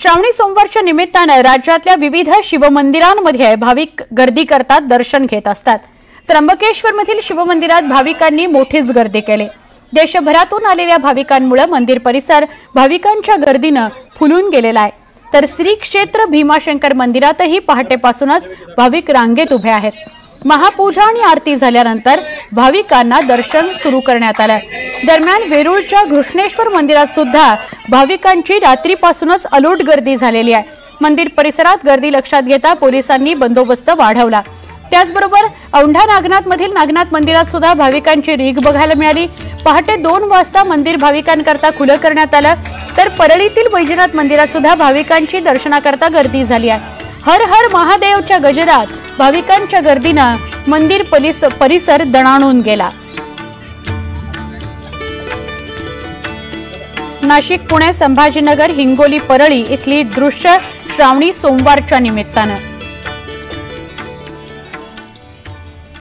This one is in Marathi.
श्रावणी सोमवारच्या निमित्ताने राज्यातल्या विविध शिवमंदिरांमध्ये भाविक गर्दी करतात, दर्शन घेत असतात। त्र्यंबकेश्वरमधील शिवमंदिरात भाविकांनी मोठीच गर्दी केली। देशभरातून आलेल्या भाविकांमुळे मंदिर परिसर भाविकांच्या गर्दीने फुलून गेलेला आहे। तर श्री क्षेत्र भीमाशंकर मंदिरातही पहाटेपासूनच भाविक रांगेत उभे आहेत। महापूजा आणि आरती झाल्यानंतर भाविकांना दर्शन सुरू करण्यात आलं। दरम्यान वेरूळच्या घृष्णेश्वर मंदिरात सुद्धा भाविकांची रात्रीपासूनच अलोट गर्दी झालेली आहे। मंदिर परिसरात गर्दी लक्षात घेता पोलिसांनी बंदोबस्त वाढवला। त्याचबरोबर औंढा नागनाथ मधील नागनाथ मंदिरात सुद्धा भाविकांची रीघ बघायला मिळाली। पहाटे 2 वाजता मंदिर भाविकांकरता खुलं करण्यात आलं। तर परळीतील वैजनाथ मंदिरात सुद्धा भाविकांची दर्शनाकरता गर्दी झाली आहे। हर हर महादेवच्या गजरात भाविकांच्या गर्दीने मंदिर परिसर दणाणून गेला। नाशिक, पुणे, संभाजीनगर, हिंगोली, परळी इथली दृश्य श्रावणी सोमवारच्या निमित्ताने।